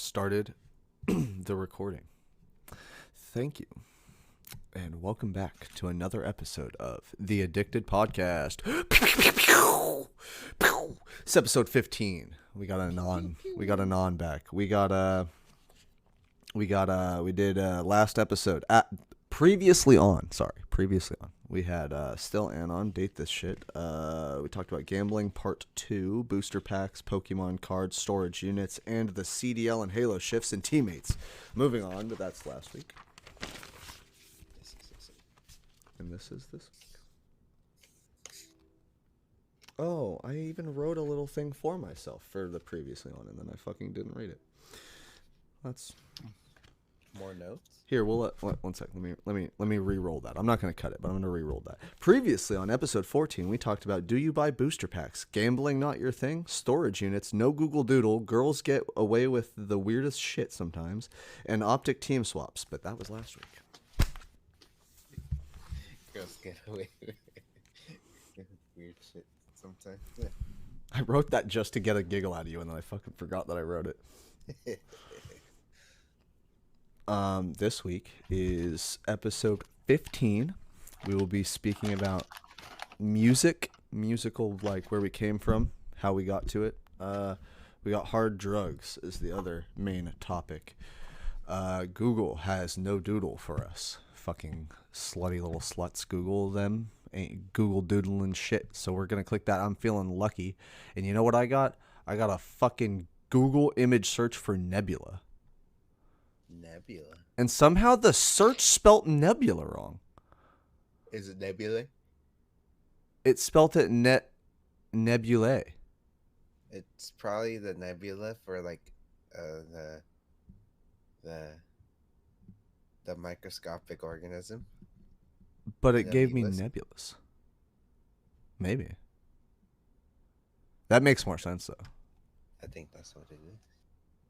started the recording. Thank you. And welcome back to another episode of the Addicted Podcast. It's episode 15. We got a non back. We did last episode previously on. We had Still Anon, Date This Shit. We talked about gambling part 2, booster packs, Pokemon cards, storage units, and the CDL and Halo shifts and teammates. Moving on, but that's last week. And this is this week. Oh, I even wrote a little thing for myself for the previously on, and then I fucking didn't read it. That's more notes. Here, we'll let one sec. Let me re-roll that. I'm not going to cut it, but I'm going to re-roll that. Previously on episode 14, we talked about do you buy booster packs? Gambling not your thing? Storage units? No Google Doodle? Girls get away with the weirdest shit sometimes? And optic team swaps. But that was last week. Girls get away with weird shit sometimes. Yeah. I wrote that just to get a giggle out of you, and then I fucking forgot that I wrote it. This week is episode 15. We will be speaking about musical, like where we came from, how we got to it. We got hard drugs is the other main topic. Google has no doodle for us. Fucking slutty little sluts. Google them. Ain't Google doodling shit. So we're gonna click that. I'm feeling lucky. And you know what I got? I got a fucking Google image search for Nebula. Nebula. And somehow the search spelt Nebula wrong. Is it Nebula? It spelt it Nebulae. It's probably the nebula for like the microscopic organism. But it gave me nebulous. Maybe. That makes more sense though. I think that's what it is.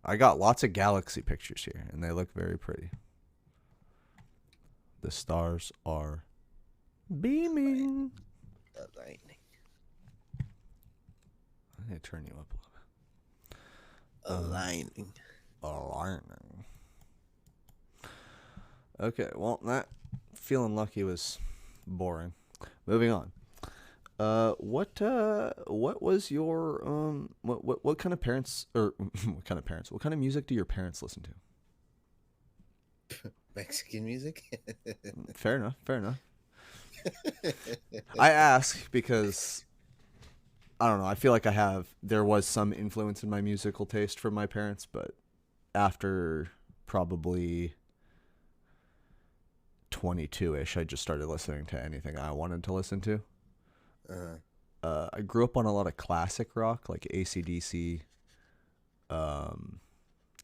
I got lots of galaxy pictures here, and they look very pretty. The stars are beaming. The lightning. I need to turn you up a little bit. Aligning. Aligning. Okay, well, that feeling lucky was boring. Moving on. What was your what kind of parents, or what kind of music do your parents listen to? Mexican music? Fair enough. I ask because I don't know, I feel like there was some influence in my musical taste from my parents, but after probably 22-ish, I just started listening to anything I wanted to listen to. I grew up on a lot of classic rock, like AC/DC,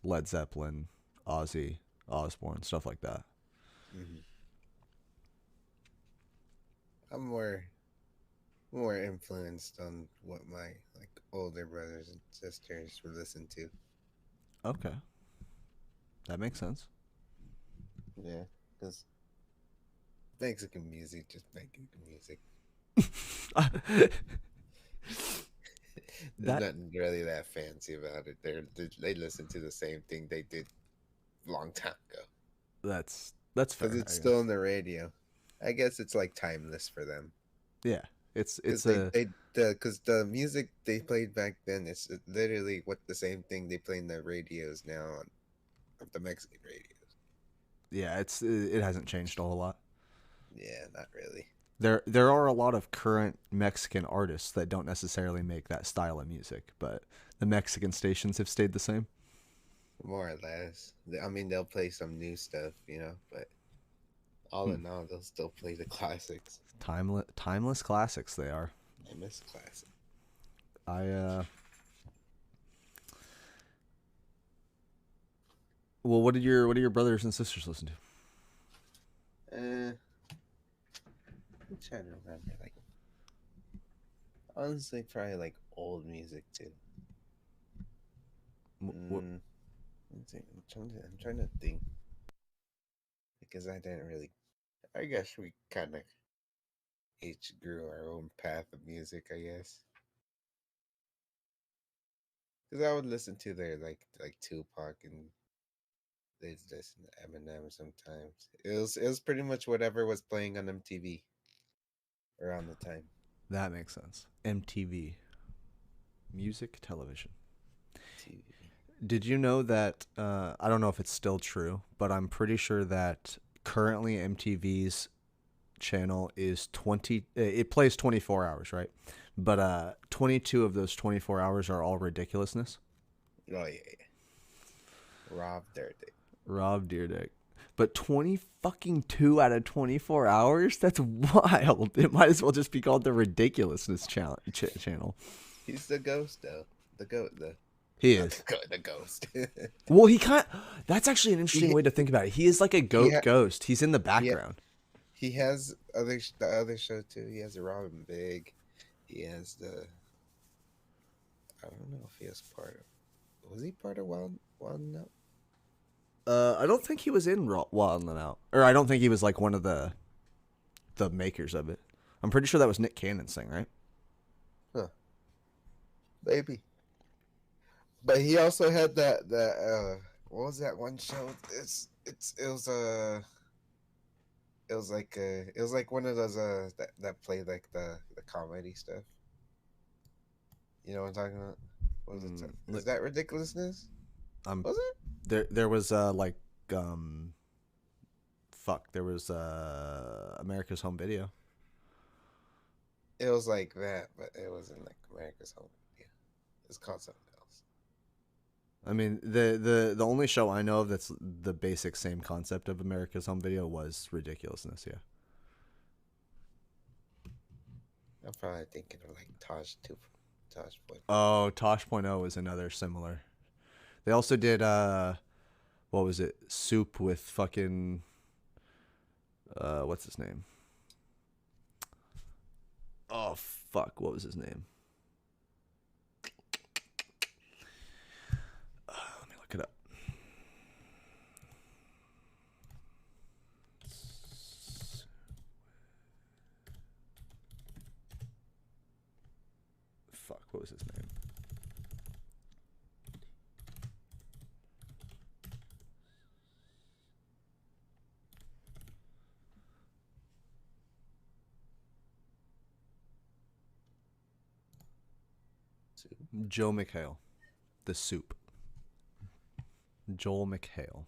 Led Zeppelin, Ozzy Osbourne, stuff like that. Mm-hmm. I'm more influenced on what my older brothers and sisters would listen to. Okay, that makes sense. Yeah, because Mexican music, just Mexican music. There's nothing really that fancy about it. They listen to the same thing they did a long time ago. That's fair. Because it's still on the radio. I guess it's like timeless for them. Yeah, it's because the music they played back then is literally the same thing they play in the radios now on the Mexican radios. Yeah, it hasn't changed a whole lot. Yeah, not really. There are a lot of current Mexican artists that don't necessarily make that style of music, but the Mexican stations have stayed the same. More or less. I mean, they'll play some new stuff, but all in all, they'll still play the classics. Timeless classics they are. Timeless classic. Well, what did your brothers and sisters listen to? I'm trying to remember. Honestly, probably old music too. I'm trying to think because I didn't really. I guess we kind of each grew our own path of music, I guess. Because I would listen to their like Tupac, and they'd listen to Eminem sometimes. It was pretty much whatever was playing on MTV around the time. That makes sense. MTV, music television. TV. Did you know that? I don't know if it's still true, but I'm pretty sure that currently MTV's channel is 20. It plays 24 hours, right? But 22 of those 24 hours are all ridiculousness. Oh yeah. Rob Dyrdek. Rob Deerdick. But 20 fucking 2 out of 24 hours? That's wild. It might as well just be called the ridiculousness channel. He's the ghost though. The goat. The He not is. the ghost. Well, he kind of, that's actually an interesting he way to think about it. He is like a goat ha- ghost. He's in the he background. he has the other show too. He has Robin Big. He has the. I don't know if he was part of. Was he part of Wild No? I don't think he was in Wild 'N Out. Or I don't think he was like one of the makers of it. I'm pretty sure that was Nick Cannon's thing, right? Huh. Maybe. But he also had that what was that one show? It was like one of those that played like the comedy stuff. You know what I'm talking about? What was it? Is that ridiculousness? Um, Was it? there was like there was America's Home Video. It was like that, but it wasn't like America's Home Video. It's called something else. I mean, the only show I know of that's the basic same concept of America's Home Video was Ridiculousness. Yeah. I'm probably thinking of like Tosh Point. Oh, Tosh.0 is another similar. They also did what was it? Soup with fucking what's his name? Oh fuck, what was his name? Let me look it up. Fuck, what was his name? Joe McHale. The Soup. Joel McHale.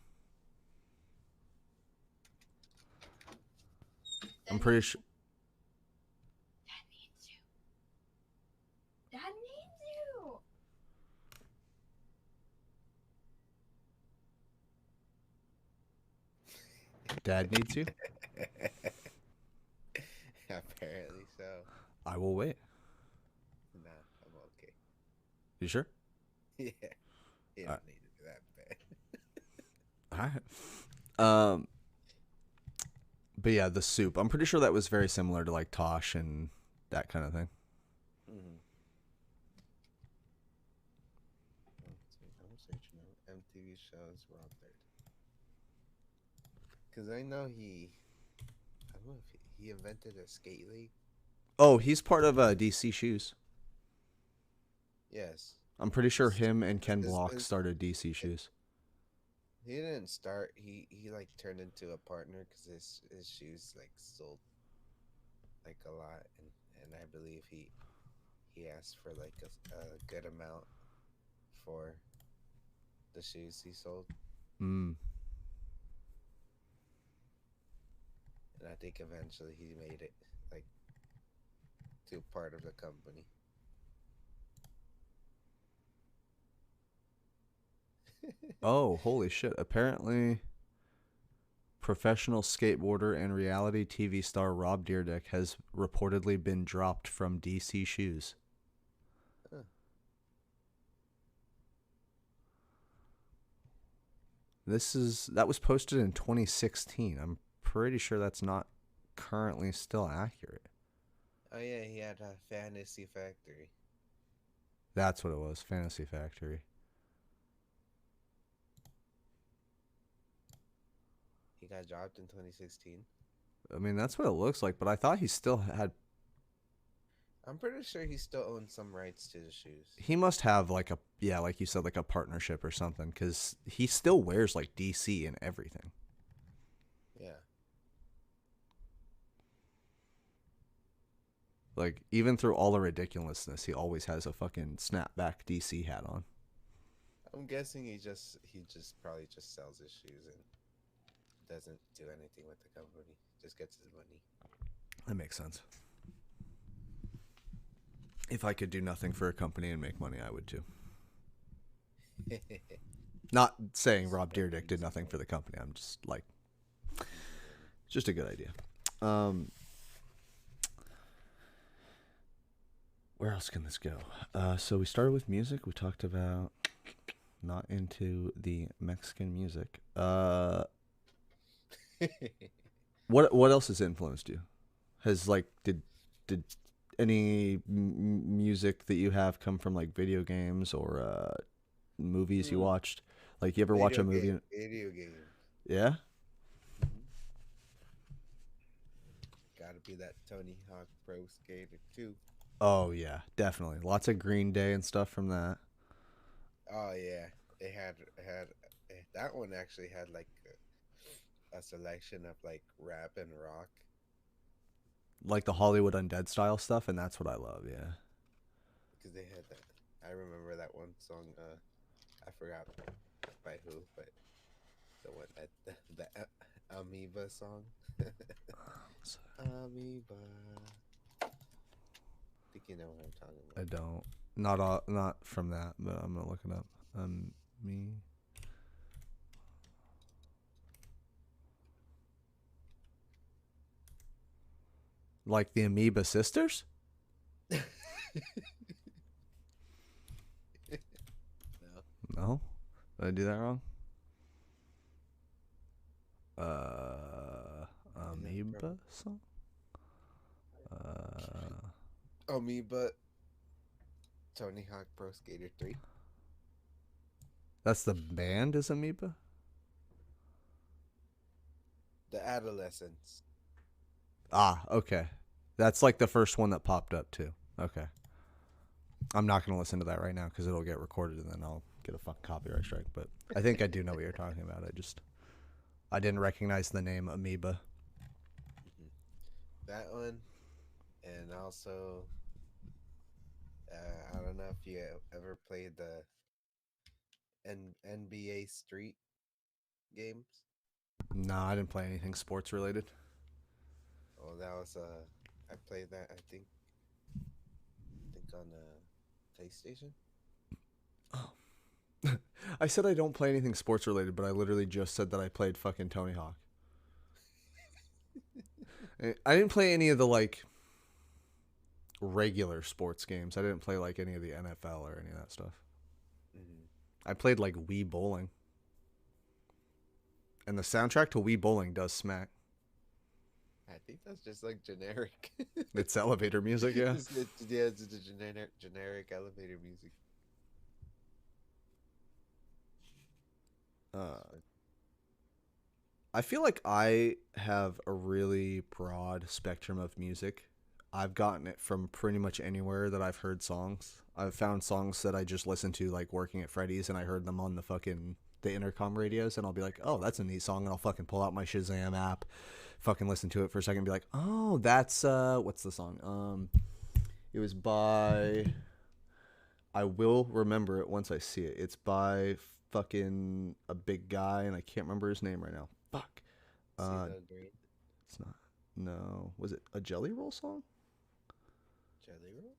I'm pretty sure. Dad needs you. Dad needs you. Dad needs you. Apparently so. I will wait. Nah, I'm okay. You sure? Yeah. You don't need to be that bad. All right. But yeah, the Soup. I'm pretty sure that was very similar to like Tosh and that kind of thing. Mm-hmm. I'm searching on MTV shows Rob Dyrdek. Because I know I don't know if he invented a skate league. Oh, he's part of DC Shoes. Yes. I'm pretty sure him and Ken Is- Block is- started DC Shoes. He didn't start. He like turned into a partner because his shoes like sold like a lot, and I believe he asked for like a good amount for the shoes he sold, Mm. and I think eventually he made it like to part of the company. Oh, holy shit. Apparently, professional skateboarder and reality TV star Rob Dyrdek has reportedly been dropped from DC Shoes. Huh. That was posted in 2016. I'm pretty sure that's not currently still accurate. Oh yeah, he had a Fantasy Factory. That's what it was, Fantasy Factory. He got dropped in 2016. I mean, that's what it looks like, but I thought he still had. I'm pretty sure he still owns some rights to the shoes. He must have like a, yeah, like you said, like a partnership or something, because he still wears like DC and everything. Yeah. Like even through all the ridiculousness, he always has a fucking snapback DC hat on. I'm guessing he just probably just sells his shoes and doesn't do anything with the company. Just gets his money. That makes sense. If I could do nothing for a company and make money, I would too. Not saying Rob Dyrdek did nothing for the company. I'm just like, just a good idea. Where else can this go? So we started with music. We talked about not into the Mexican music. What else has influenced you? Has like did any music that you have come from like video games or movies you watched? Like you ever watch a movie? Video games. Yeah. Mhm. Gotta be that Tony Hawk Pro Skater 2. Oh yeah, definitely. Lots of Green Day and stuff from that. Oh yeah, it had that one actually had like a selection of like rap and rock. Like the Hollywood Undead style stuff, and that's what I love. Yeah. Because they had that. I remember that one song. I forgot by who, but the one that the Amoeba song. Amoeba. I think you know what I'm talking I about. don't. Not from that, but I'm gonna look it up. Me. Like the Amoeba Sisters? No. No. Did I do that wrong? Amoeba song? Amoeba. Tony Hawk Pro Skater 3. That's the band is Amoeba? The Adolescents. Ah, okay. That's like the first one that popped up too. Okay. I'm not going to listen to that right now because it'll get recorded and then I'll get a fucking copyright strike. But I think I do know what you're talking about. I didn't recognize the name Amoeba. Mhm. That one, and also, I don't know if you ever played the NBA Street games. No, I didn't play anything sports related. Oh, that was I played that. I think on PlayStation. Oh. I said I don't play anything sports related, but I literally just said that I played fucking Tony Hawk. I didn't play any of the like regular sports games. I didn't play like any of the NFL or any of that stuff. Mm-hmm. I played like Wii Bowling. And the soundtrack to Wii Bowling does smack. I think that's just like generic. It's elevator music, yeah. It's the generic elevator music. I feel like I have a really broad spectrum of music. I've gotten it from pretty much anywhere that I've heard songs. I've found songs that I just listened to like working at Freddy's and I heard them on the intercom radios and I'll be like, "Oh, that's a neat song." And I'll fucking pull out my Shazam app, fucking listen to it for a second and be like, "Oh, that's what's the song?" It was by, I will remember it once I see it. It's by fucking a big guy and I can't remember his name right now. Fuck. Green It's not. No. Was it a Jelly Roll song? Jelly Roll.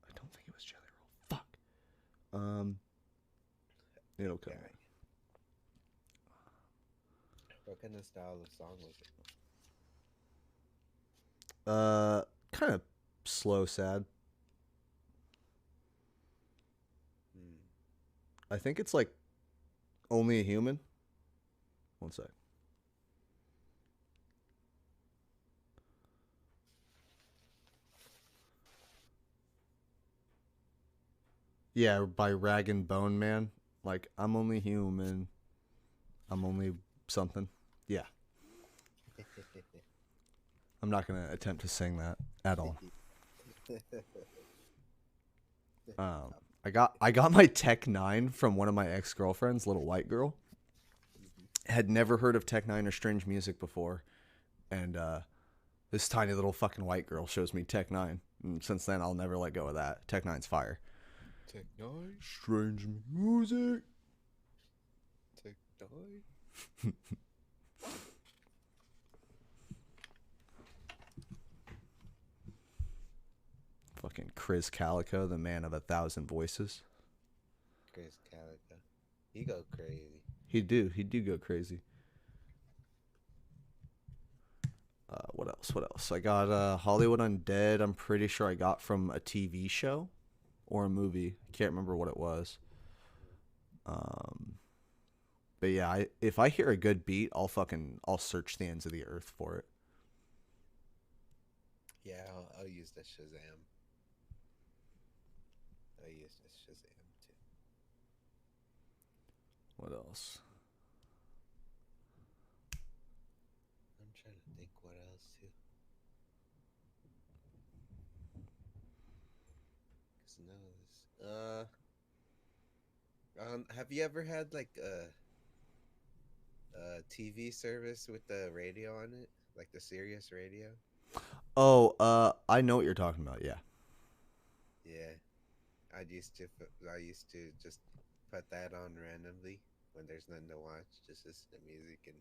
I don't think it was Jelly Roll. Fuck. It'll come. Yeah. What kind of style of song was it? Kind of slow, sad. I think it's like Only a Human. One sec. Yeah, by Rag and Bone Man. Like, I'm only human. I'm only something. Yeah. I'm not gonna attempt to sing that at all. Um, I got my Tech 9 from one of my ex-girlfriends, little white girl. Had never heard of Tech 9 or Strange Music before, and this tiny little fucking white girl shows me Tech 9, and since then I'll never let go of that. Tech 9's fire. Tech 9? Strange music. Tech 9? Fucking Chris Calico, the man of 1,000 voices. Chris Calico. He go crazy. He do go crazy. What else? What else? I got Hollywood Undead. I'm pretty sure I got from a TV show or a movie. Can't remember what it was. But yeah, if I hear a good beat, I'll search the ends of the earth for it. Yeah, I'll use the Shazam. I'll use the Shazam too. What else? I'm trying to think what else too. 'Cause no, have you ever had like a TV service with the radio on it, like the Sirius radio? Oh, I know what you're talking about. Yeah. Yeah, I used to just put that on randomly when there's nothing to watch, just listen to music, and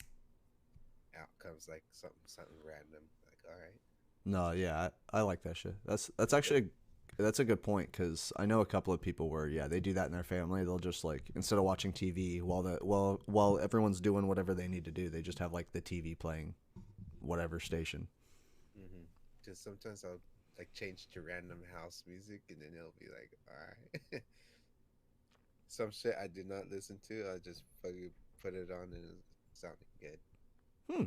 out comes like something random. Like, all right. No, yeah, I like that shit. That's actually that's a good point because I know a couple of people where yeah they do that in their family. They'll just like instead of watching TV while everyone's doing whatever they need to do, they just have like the TV playing whatever station. Because sometimes I'll like change to random house music, and then it'll be like, all right. Some shit I did not listen to, I just fucking put it on and it sounded good. Hmm.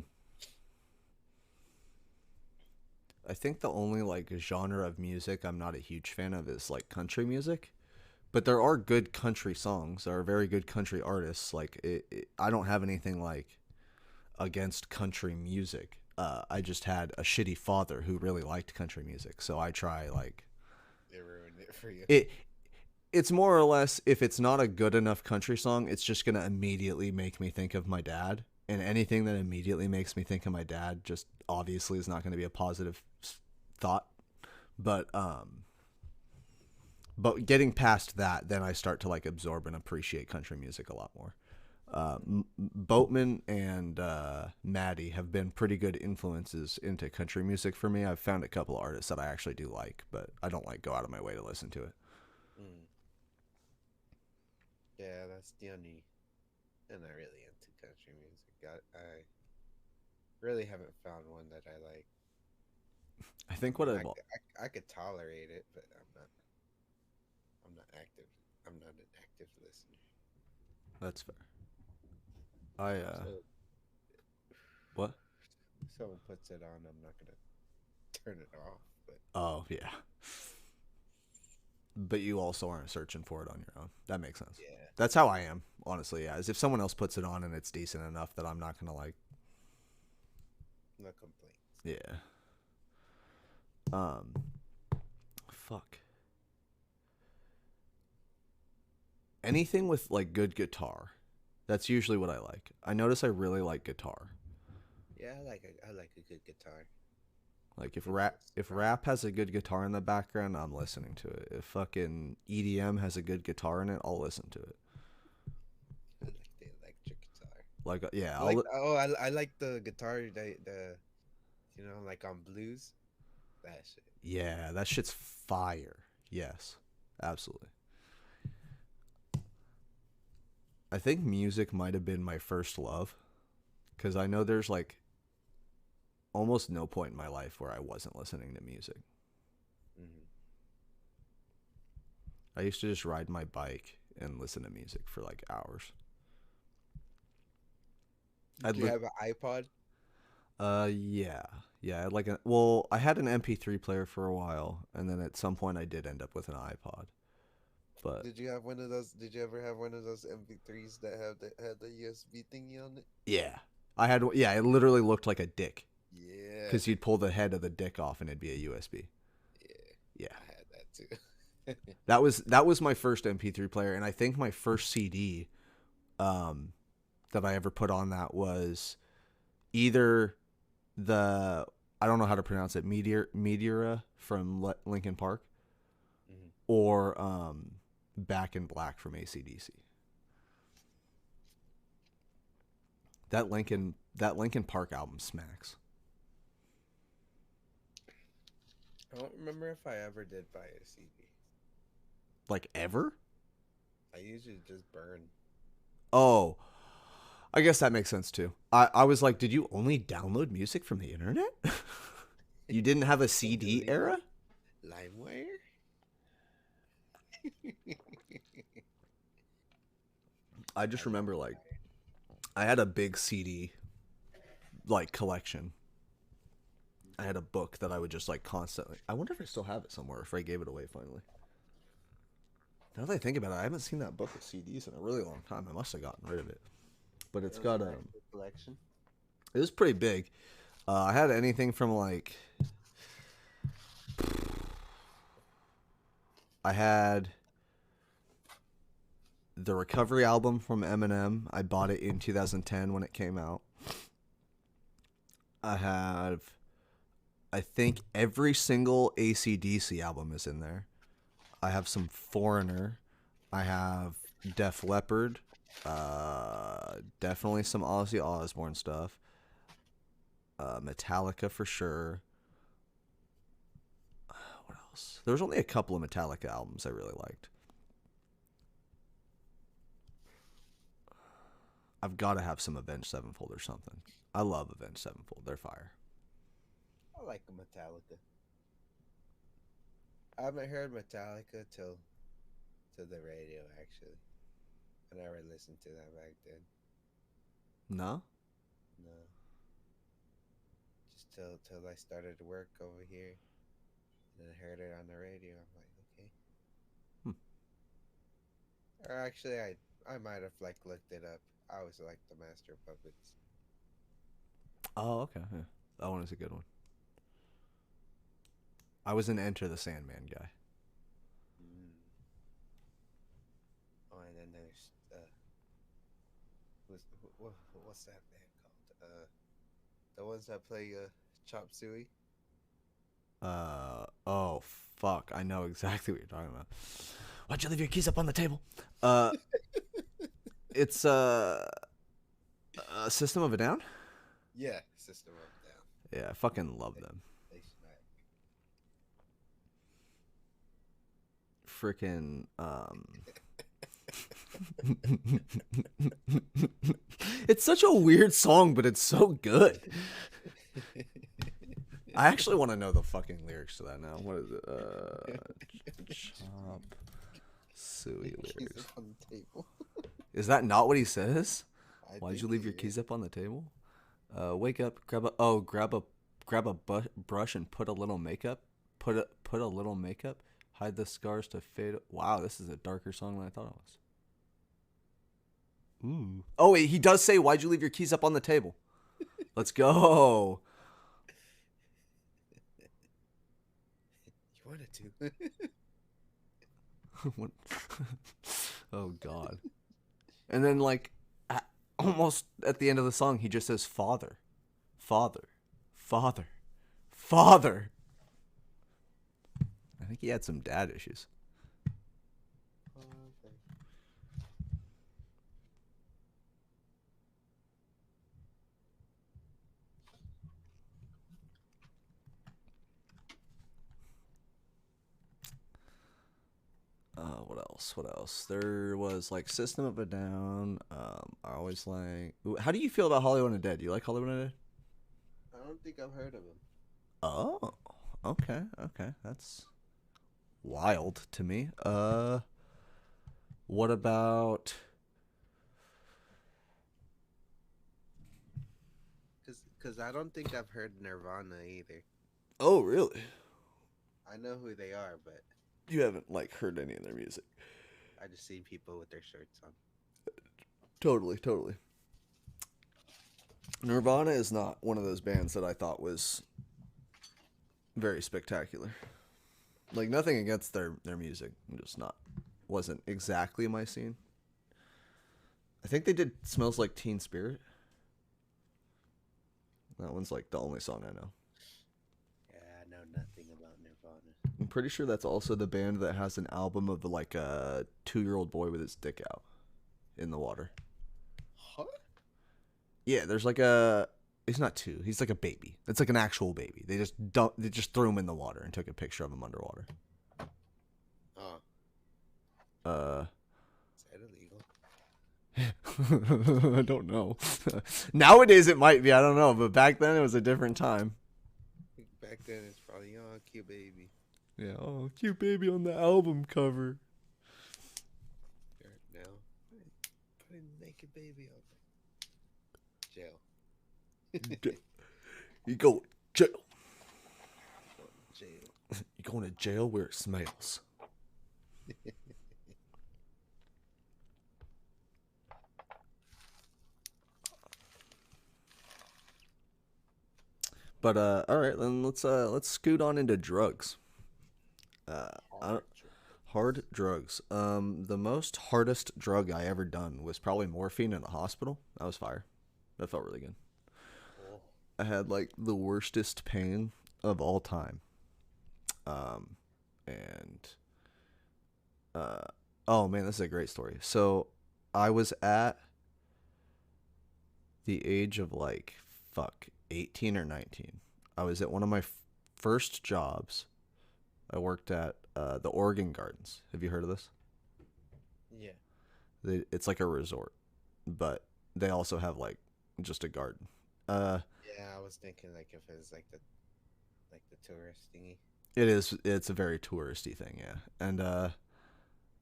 I think the only like genre of music I'm not a huge fan of is like country music. But there are good country songs. There are very good country artists. Like I don't have anything like against country music. I just had a shitty father who really liked country music, so I try like It ruined it for you. It's more or less if it's not a good enough country song, it's just gonna immediately make me think of my dad, and anything that immediately makes me think of my dad just obviously is not going to be a positive thought. But getting past that, then I start to like absorb and appreciate country music a lot more. Boatman and Maddie have been pretty good influences into country music for me. I've found a couple of artists that I actually do like, but I don't like go out of my way to listen to it. Yeah, that's the only. I'm not really into country music. I really haven't found one that I like. I think what I could tolerate it, but I'm not active. I'm not an active listener. That's fair. So, What? if someone puts it on, I'm not gonna turn it off. But Oh yeah. But you also aren't searching for it on your own. That makes sense. yeah, That's how I am, honestly. Yeah, as if someone else puts it on and it's decent enough that I'm not gonna like. no complaints. Yeah. Fuck. Anything with like good guitar. That's usually what I like. I notice I really like guitar. Yeah, I like a good guitar. Like if rap has a good guitar in the background, I'm listening to it. If fucking EDM has a good guitar in it, I'll listen to it. I like the electric guitar. Like yeah, I like the guitar the like on blues. That shit. yeah, that shit's fire. Yes, absolutely. I think music might have been my first love, because I know there's like almost no point in my life where I wasn't listening to music. Mm-hmm. I used to just ride my bike and listen to music for like hours. Did you have an iPod? Yeah. Yeah, I had an MP3 player for a while, and then at some point I did end up with an iPod. But Did you have one of those? Did you ever have one of those MP3s that had the USB thingy on it? yeah. I had yeah, it literally looked like a dick. Yeah, because you'd pull the head of the dick off and it'd be a USB. Yeah. I had that too. That was my first MP3 player, and I think my first CD that I ever put on that was either the, I don't know how to pronounce it, Meteora from Linkin Park, or Back in Black from AC/DC. That Linkin Park album smacks. I don't remember if I ever did buy a CD. Like ever? I usually just burn. Oh, I guess that makes sense too. I was like, did you only download music from the internet? You didn't have a CD era? LimeWire? I just remember, like, I had a big CD, like, collection. I had a book that I would just, like, constantly... I wonder if I still have it somewhere, if I gave it away finally. Now that I think about it, I haven't seen that book of CDs in a really long time. I must have gotten rid of it. But it's got a collection. It was pretty big. I had anything from, like... I had the Recovery album from Eminem. I bought it in 2010 when it came out. I have, I think, every single AC/DC album is in there. I have some Foreigner. I have Def Leppard. Definitely some Ozzy Osbourne stuff. Metallica for sure. What else? There was only a couple of Metallica albums I really liked. I've got to have some Avenged Sevenfold or something. I love Avenged Sevenfold. They're fire. I like Metallica. I haven't heard Metallica till the radio, actually. I never listened to that back then. No? No. Just till I started work over here. And I heard it on the radio. I'm like, okay. Or actually, I might have, like, looked it up. I always liked the Master of Puppets. Oh, okay. Yeah. That one is a good one. I was an Enter the Sandman guy. Oh, and then there's what's that band called? The ones that play Chop Suey. Oh fuck! I know exactly what you're talking about. Why'd you leave your keys up on the table? It's System of a Down. Yeah, System of a Down. Yeah, I fucking love them. They smack. Freaking It's such a weird song, but it's so good. I actually want to know the fucking lyrics to that now. What is it? Chop Suey lyrics. Keys on the table. Is that not what he says? I Why'd you think leave your it keys is. up on the table? Wake up, grab a brush and put a little makeup. Put a little makeup. Hide the scars to fade. Wow, this is a darker song than I thought it was. Ooh. Oh wait, he does say, "Why'd you leave your keys up on the table?" Let's go. You wanted to. What? Oh god. And then like almost at the end of the song he just says father. Father. Father. Father. I think he had some dad issues. Okay. What else? What else? There was like System of a Down. I always like. Ooh, how do you feel about Hollywood Undead? Do you like Hollywood Undead? I don't think I've heard of him. Oh, okay, okay. That's wild to me. What about? Cause I don't think I've heard Nirvana either. Oh, really? I know who they are, but You haven't like heard any of their music? I just seen people with their shirts on. Totally, totally. Nirvana is not one of those bands that I thought was very spectacular. Like, nothing against their music, just not wasn't exactly my scene. I think they did "Smells Like Teen Spirit." That one's like the only song I know. Yeah, I know nothing about Nirvana. I'm pretty sure that's also the band that has an album of like a 2-year-old boy with his dick out in the water. Huh? Yeah, there's like a. He's not 2. He's like a baby. It's like an actual baby. They just threw him in the water and took a picture of him underwater. Oh. Is that illegal? I don't know. Nowadays it might be. I don't know, but back then it was a different time. Back then it's probably cute baby. Yeah. Oh, cute baby on the album cover. Now, put a naked baby on there. Jail. You go to jail. Jail. You going to jail where it smells. But all right, then let's scoot on into drugs. Hard drugs. The most hardest drug I ever done was probably morphine in the hospital. That was fire. That felt really good. Cool. I had like the worstest pain of all time. Oh man, this is a great story. So I was at the age of 18 or 19. I was at one of my first jobs. I worked at the Oregon Gardens. Have you heard of this? Yeah. It's like a resort, but they also have like just a garden. Yeah, I was thinking like if it was like the tourist thingy. It is. It's a very touristy thing, yeah. And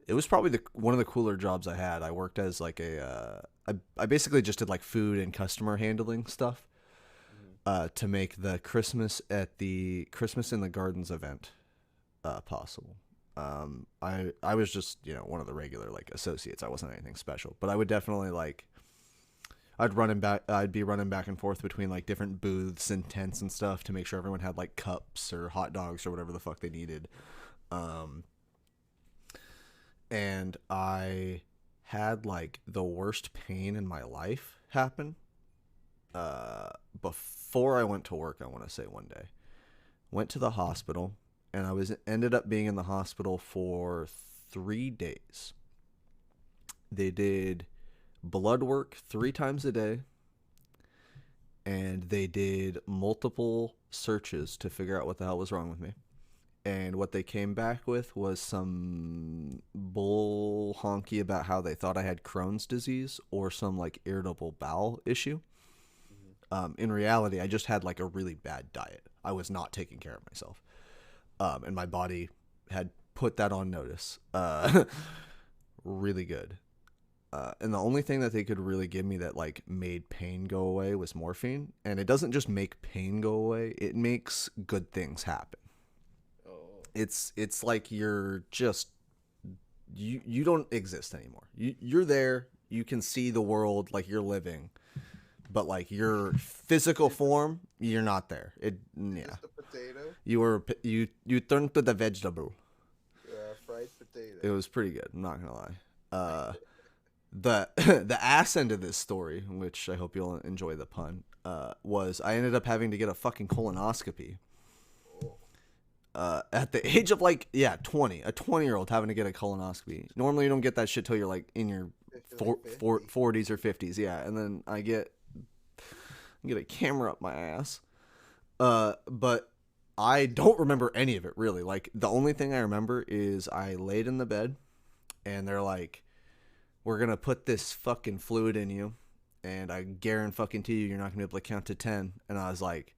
it was probably one of the cooler jobs I had. I worked as like I basically just did like food and customer handling stuff to make the Christmas in the Gardens event possible. I was just one of the regular like associates. I wasn't anything special, but I would definitely like. I'd be running back and forth between like different booths and tents and stuff to make sure everyone had like cups or hot dogs or whatever the fuck they needed. And I had like the worst pain in my life happen before I went to work. I want to say one day went to the hospital, and I ended up being in the hospital for 3 days. They did blood work 3 times a day, and they did multiple searches to figure out what the hell was wrong with me. And what they came back with was some bull honky about how they thought I had Crohn's disease or some like irritable bowel issue. In reality, I just had like a really bad diet. I was not taking care of myself. And my body had put that on notice. Really good. And the only thing that they could really give me that like made pain go away was morphine. And it doesn't just make pain go away. It makes good things happen. It's like you're just you don't exist anymore. You're there. You can see the world like you're living, but like your physical form, you're not there. Yeah. Just a potato. You turned to the vegetable. Yeah, fried potato. It was pretty good. I'm not gonna lie. The ass end of this story, which I hope you'll enjoy the pun, was I ended up having to get a fucking colonoscopy. At the age of 20, a 20-year-old having to get a colonoscopy. Normally you don't get that shit till you're like in your 40s or 50s, yeah. And then I get a camera up my ass. But I don't remember any of it really. Like the only thing I remember is I laid in the bed, and they're like, "We're gonna put this fucking fluid in you, and I guarantee you're not gonna be able to count to 10." And I was like,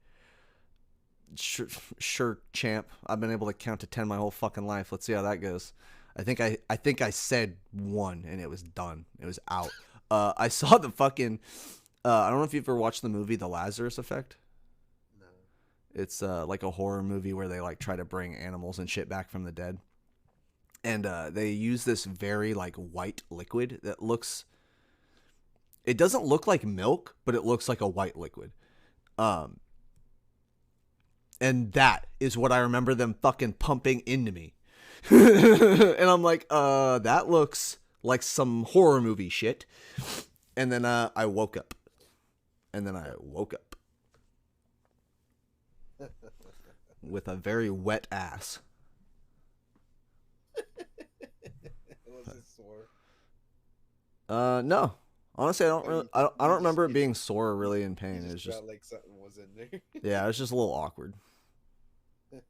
Sure, champ. I've been able to count to 10 my whole fucking life. Let's see how that goes. I think I said 1 and it was done. It was out. I saw the fucking. I don't know if you've ever watched the movie The Lazarus Effect. No. It's like a horror movie where they like try to bring animals and shit back from the dead, and they use this very like white liquid that looks. It doesn't look like milk, but it looks like a white liquid. And that is what I remember them fucking pumping into me. And I'm like, that looks like some horror movie shit. And then I woke up. And then I woke up with a very wet ass. Was it sore? No. Honestly, I don't remember it being sore or really in pain. You It was just just felt like something was in there. yeah, it was just a little awkward. It's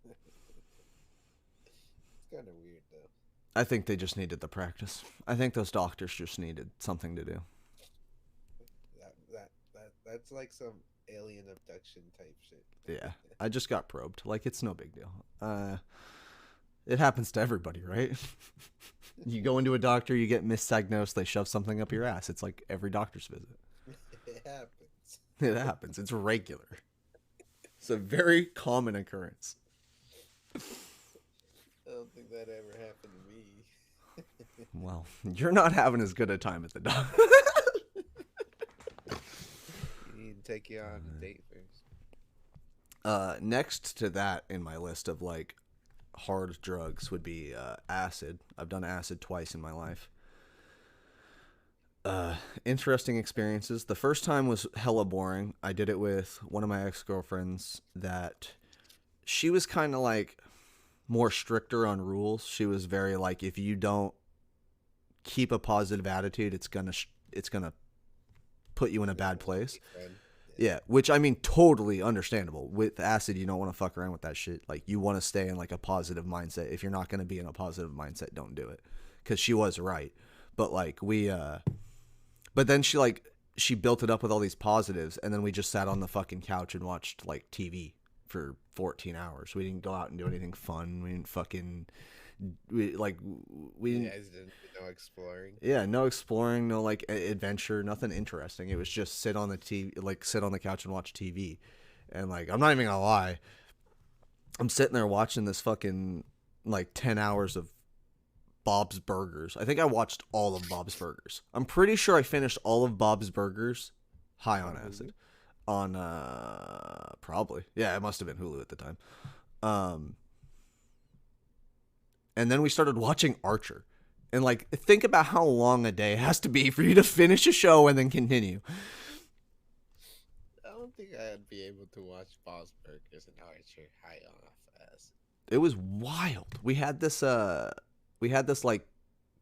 kind of weird though. I think they just needed the practice. I think those doctors just needed something to do. That's like some alien abduction type shit. Yeah, I just got probed. Like, it's no big deal. It happens to everybody, right? You go into a doctor, you get misdiagnosed, they shove something up your ass. It's like every doctor's visit. It happens. It happens. It's regular. It's a very common occurrence. I don't think that ever happened to me. Well, you're not having as good a time at the doctor. You need to take you on a date first. Next to that in my list of like hard drugs would be acid. I've done acid twice in my life. Interesting experiences. The first time was hella boring. I did it with one of my ex-girlfriends that she was kind of like more stricter on rules. She was very like, if you don't keep a positive attitude, it's gonna put you in a bad place. Yeah, which I mean, totally understandable. With acid, you don't want to fuck around with that shit. Like, you want to stay in like a positive mindset. If you're not going to be in a positive mindset, don't do it. Because she was right. But like but then she built it up with all these positives, and then we just sat on the fucking couch and watched like TV for 14 hours. We didn't go out and do anything fun. We didn't fucking we didn't. You guys didn't no exploring. Yeah, no exploring, no like adventure, nothing interesting. It was just sit on the couch and watch TV. And like, I'm not even gonna lie, I'm sitting there watching this fucking like 10 hours of Bob's Burgers. I think I watched all of Bob's Burgers. I'm pretty sure I finished all of Bob's Burgers high on acid. On probably. Yeah, it must have been Hulu at the time. And then we started watching Archer. And like, think about how long a day has to be for you to finish a show and then continue. I don't think I'd be able to watch Bob's Burgers and Archer high off acid. It was wild. We had this like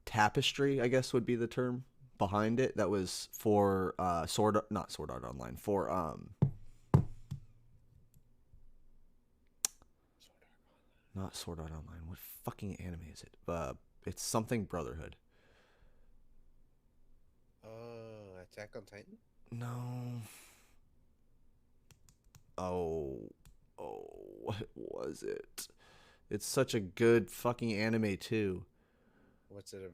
tapestry, I guess would be the term, behind it that was for not Sword Art Online, for not Sword Art Online. What fucking anime is it? It's something Brotherhood. Oh, Attack on Titan? No. What was it? It's such a good fucking anime too. What's it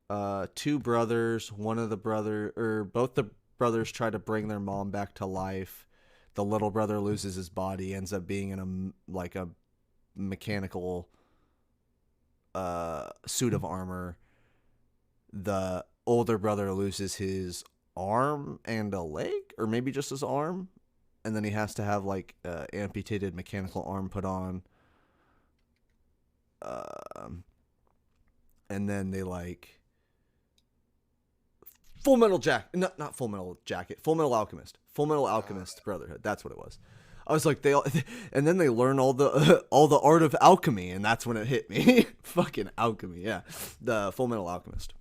about? Two brothers, both the brothers try to bring their mom back to life. The little brother loses his body, ends up being in a mechanical suit of armor. The older brother loses his arm and a leg, or maybe just his arm, and then he has to have like amputated mechanical arm put on. And then they like Full Metal not Full Metal Jacket, Full Metal Alchemist, Brotherhood. That's what it was. I was like, and then they learn all the art of alchemy, and that's when it hit me. Fucking alchemy, yeah. The Full Metal Alchemist,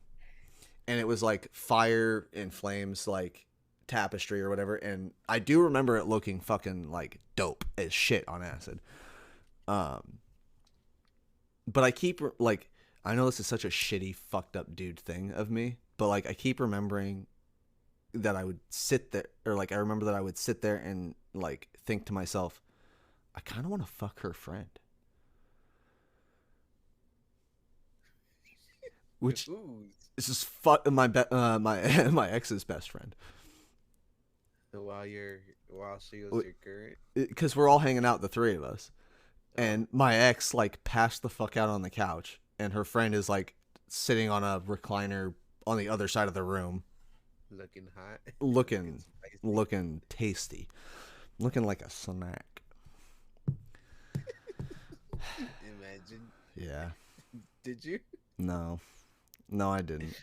and it was like fire and flames, like tapestry or whatever. And I do remember it looking fucking like dope as shit on acid. But I keep like, I know this is such a shitty, fucked up dude thing of me, but like I keep remembering that I would sit there, or like I remember that I would sit there and like think to myself, I kind of want to fuck her friend. Which is just my ex's best friend. While she was your current, because we're all hanging out, the three of us, and my ex like passed the fuck out on the couch, and her friend is like sitting on a recliner on the other side of the room, looking hot, looking tasty, looking like a snack. Yeah. Did you? No. No, I didn't.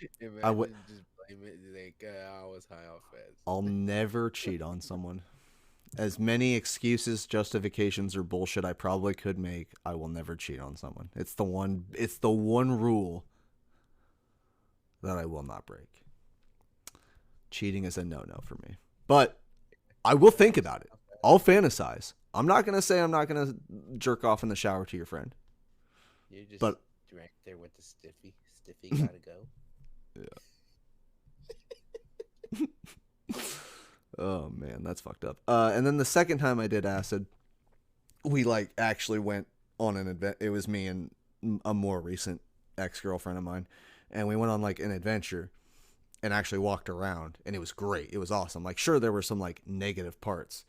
I would. Imagine just blame it like I was high off feds. I'll never cheat on someone. As many excuses, justifications, or bullshit I probably could make, I will never cheat on someone. It's the one. It's the one rule that I will not break. Cheating is a no-no for me. But I will think about it. I'll fantasize. I'm not gonna say I'm not gonna jerk off in the shower to your friend. You're just But right there with the stiffy. Stiffy gotta go. Oh man, that's fucked up. And then the second time I did acid, we like actually went on an event. It was me and a more recent ex-girlfriend of mine, and we went on like an adventure and actually walked around, and it was great. It was awesome. Like sure there were some like negative parts,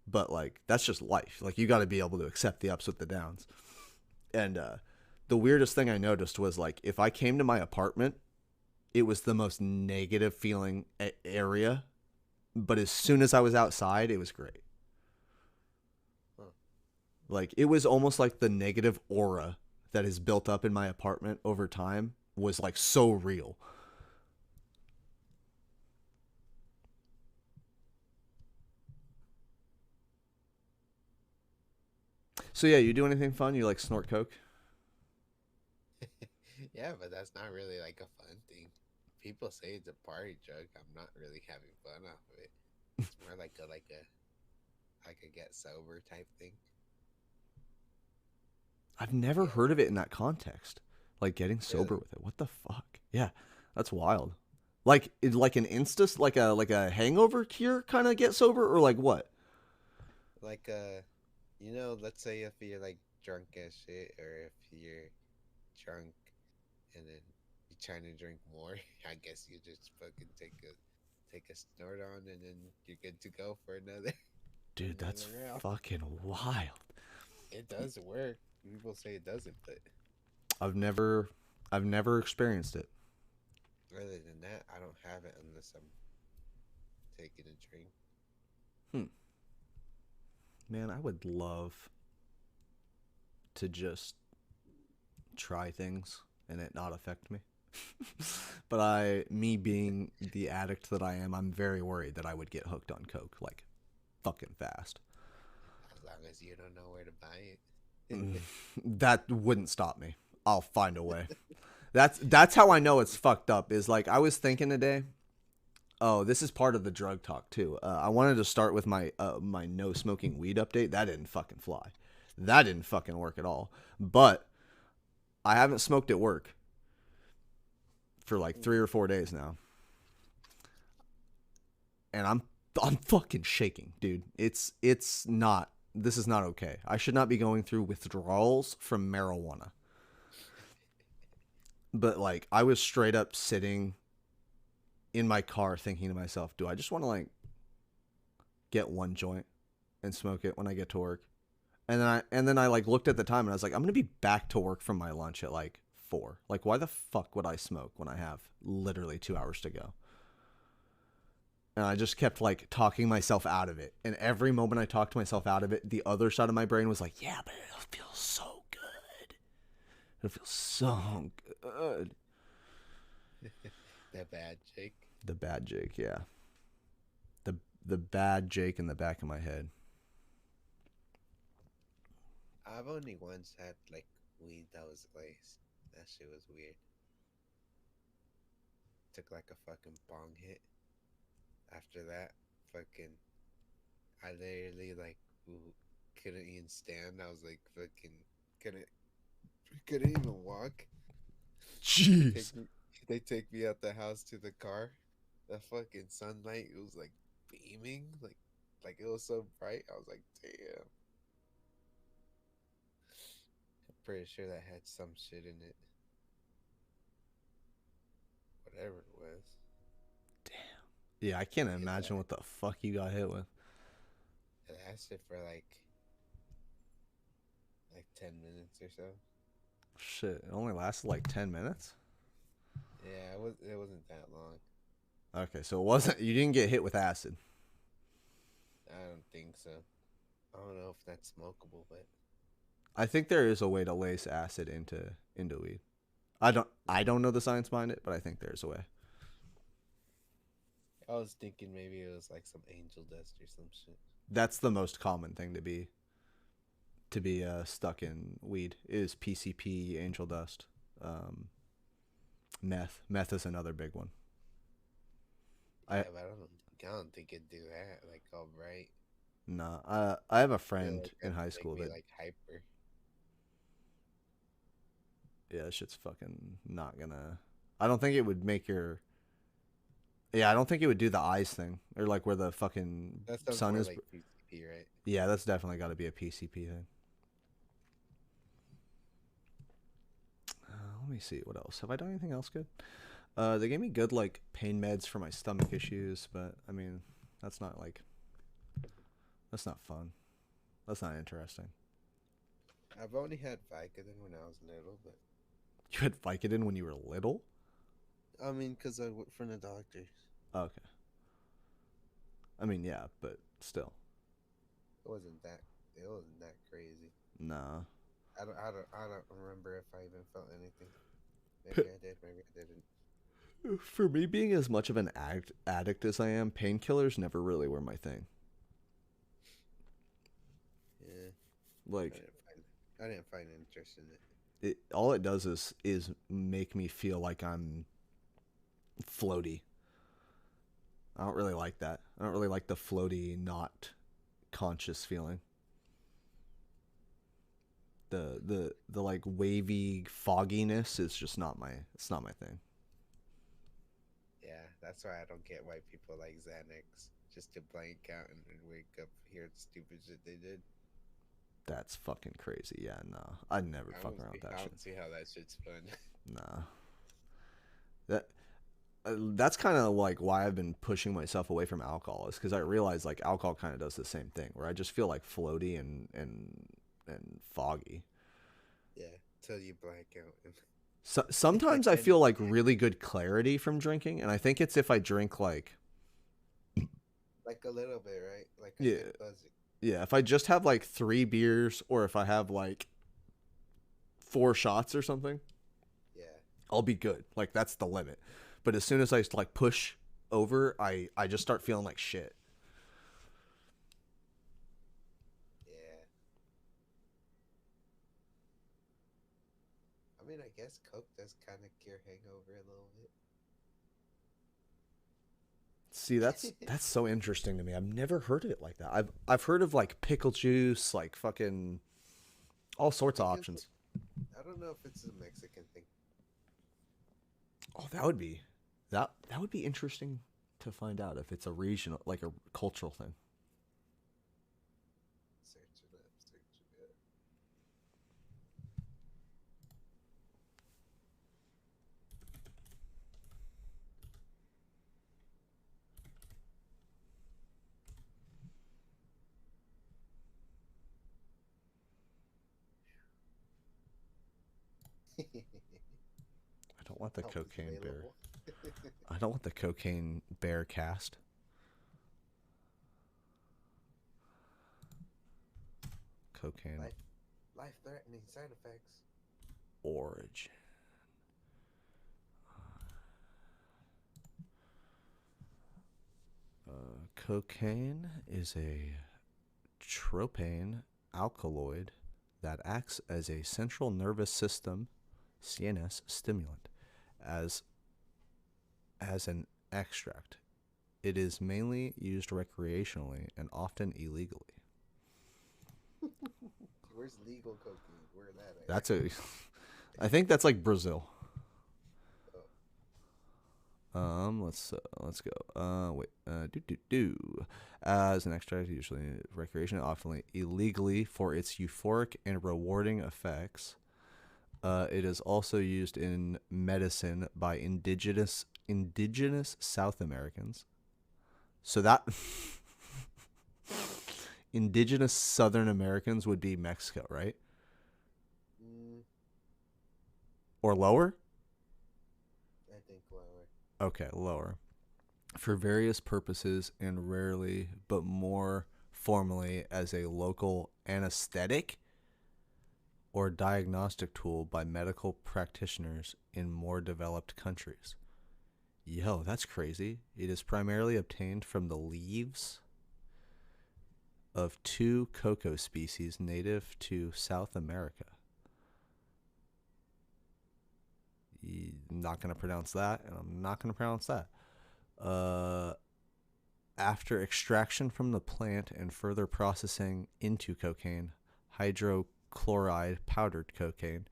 but like that's just life. Like you got to be able to accept the ups with the downs. And the weirdest thing I noticed was like if I came to my apartment, it was the most negative feeling area. But as soon as I was outside, it was great. Huh. Like it was almost like the negative aura that is built up in my apartment over time was like so real. So yeah, you do anything fun? You like snort coke? Yeah, but that's not really like a fun thing. People say it's a party drug. I'm not really having fun off of it. It's more like a get sober type thing. I've never Yeah. heard of it in that context. Like getting sober Really? with it. What the fuck? Yeah, that's wild. Like an instas like a hangover cure kind of get sober or like what? Like let's say if you're like drunk as shit, or if you're drunk and then you're trying to drink more, I guess you just fucking take a snort on, and then you're good to go for another Dude, that's another round. fucking wild. It does work. People say it doesn't, but I've never I've never experienced it. other than that, I don't have it unless I'm taking a drink. Man, I would love to just try things and it not affect me. But me being the addict that I am, I'm very worried that I would get hooked on coke like fucking fast. As long as you don't know where to buy it. That wouldn't stop me. I'll find a way. That's how I know it's fucked up. Is like I was thinking today. Oh, this is part of the drug talk too. I wanted to start with my my no smoking weed update. That didn't fucking fly. That didn't fucking work at all. But I haven't smoked at work for like 3 or 4 days now, and I'm fucking shaking, dude. It's not. This is not okay. I should not be going through withdrawals from marijuana. But like I was straight up sitting in my car thinking to myself, do I just want to like get one joint and smoke it when I get to work? And then I like looked at the time and I was like, I'm gonna be back to work from my lunch at like 4. Like why the fuck would I smoke when I have literally 2 hours to go? And I just kept like talking myself out of it. And every moment I talked myself out of it, the other side of my brain was like, yeah, but it'll feel so good. It'll feel so good. That bad, Jake. The bad Jake, yeah. The bad Jake in the back of my head. I've only once had like weed that was laced. That shit was weird. Took like a fucking bong hit. After that, fucking, I literally like couldn't even stand. I was like fucking couldn't couldn't even walk. Jeez. They take me out the house to the car. The fucking sunlight, it was like beaming, like it was so bright. I was like, damn. I'm pretty sure that had some shit in it. Whatever it was. Yeah, I can't It, imagine what the fuck you got hit with. it lasted for like 10 minutes or so. Shit, it only lasted like 10 minutes? Yeah, it wasn't that long. Okay, so it wasn't, you didn't get hit with acid. I don't think so. I don't know if that's smokable, but I think there is a way to lace acid into weed. I don't know the science behind it, but I think there's a way. I was thinking maybe it was like some angel dust or some shit. That's the most common thing to be stuck in weed is PCP, angel dust, meth. Meth is another big one. Yeah, I but I don't think it'd do that. Like, all right. Nah. I have a I feel friend like in that'd high make school me that like hyper. yeah, that shit's fucking not gonna. I don't think it would make your. Yeah, I don't think it would do the eyes thing or like where the fucking That sounds sun more is. like PCP, right? Yeah, that's definitely got to be a PCP thing. Let me see what else. Have I done anything else good? They gave me good like pain meds for my stomach issues, but I mean, that's not like that's not fun. That's not interesting. I've only had Vicodin when I was little, but You had Vicodin when you were little? I mean, because I went from the doctors. Oh, okay. I mean, yeah, but still. It wasn't that. It wasn't that crazy. Nah. I don't remember if I even felt anything. Maybe I did. Maybe I didn't. For me, being as much of an addict as I am, painkillers never really were my thing. Yeah. Like, I didn't find interest in it. all it does is make me feel like I'm floaty. I don't really like that. I don't really like the floaty, not conscious feeling. The like wavy fogginess is just not my. It's not my thing. Yeah, that's why I don't get why people like Xanax just to blank out and wake up, hear the stupid shit they did. That's fucking crazy. Yeah, no, I'd never I fuck don't around see, with that I shit. don't see how that shit's fun. Nah, that's kind of like why I've been pushing myself away from alcohol is because I realize like alcohol kind of does the same thing where I just feel like floaty and foggy. Yeah, till you blank out. So, sometimes I feel like really good clarity from drinking, and I think it's if I drink like Like a little bit, right? Like a yeah, good buzzy. yeah. If I just have like 3 beers, or if I have like 4 shots or something, Yeah. I'll be good. Like that's the limit. But as soon as I like push over, I just start feeling like shit. Yeah. I mean, I guess Coke does kind of cure hangover a little bit. See, that's so interesting to me. I've never heard of it like that. I've heard of like pickle juice, like fucking all sorts of I think options. I don't know if it's a Mexican thing. Oh, that would be interesting to find out if it's a regional, like a cultural thing. Search it up. Search it up. I don't want the Help is cocaine bear. available. I don't want the cocaine bear cast. Cocaine Life-threatening side effects. origin. Cocaine is a tropane alkaloid that acts as a central nervous system CNS stimulant as an extract. It is mainly used recreationally and often illegally. Where's legal cocaine? Where that at? That's a I think that's like Brazil. Let's go. As an extract, usually recreation, often illegally for its euphoric and rewarding effects. It is also used in medicine by indigenous South Americans. So that indigenous Southern Americans would be Mexico, right? Mm, Or lower? I think lower. Okay, lower. For various purposes and rarely, but more formally, as a local anesthetic. or diagnostic tool by medical practitioners in more developed countries. Yo, that's crazy. It is primarily obtained from the leaves of 2 cocoa species native to South America. I'm not going to pronounce that, and I'm not going to pronounce that. After extraction from the plant and further processing into cocaine, hydrochloride powdered cocaine,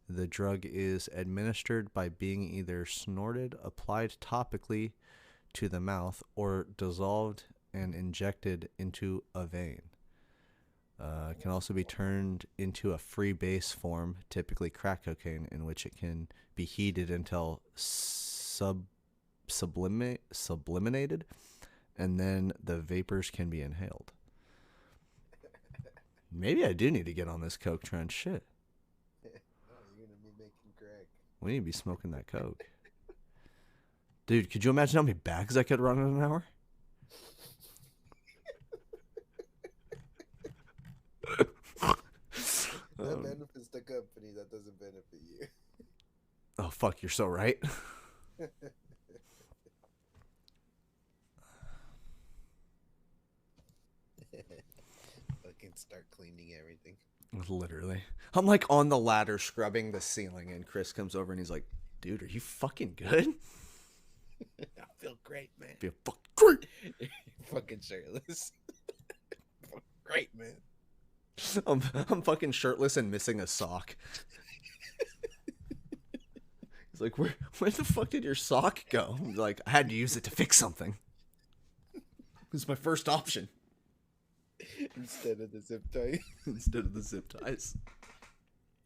the drug is administered by being either snorted, applied topically to the mouth, or dissolved and injected into a vein. It can also be turned into a free base form, typically crack cocaine, in which it can be heated until sublimated, and then the vapors can be inhaled. Maybe I do need to get on this coke trend. Shit. Oh, you're gonna be making crack. We need to be smoking that coke. Dude, could you imagine how many bags I could run in an hour? That benefits the company, that doesn't benefit you. Oh, fuck, you're so right. Fucking start cleaning everything. Literally. I'm like on the ladder scrubbing the ceiling, and Chris comes over and he's like, dude, are you fucking good? I feel great, man. Feel fucking great. Fucking shirtless. Great, man. I'm fucking shirtless and missing a sock. He's like, where the fuck did your sock go? I'm like, I had to use it to fix something. It was my first option. Instead of the zip tie. Instead of the zip ties.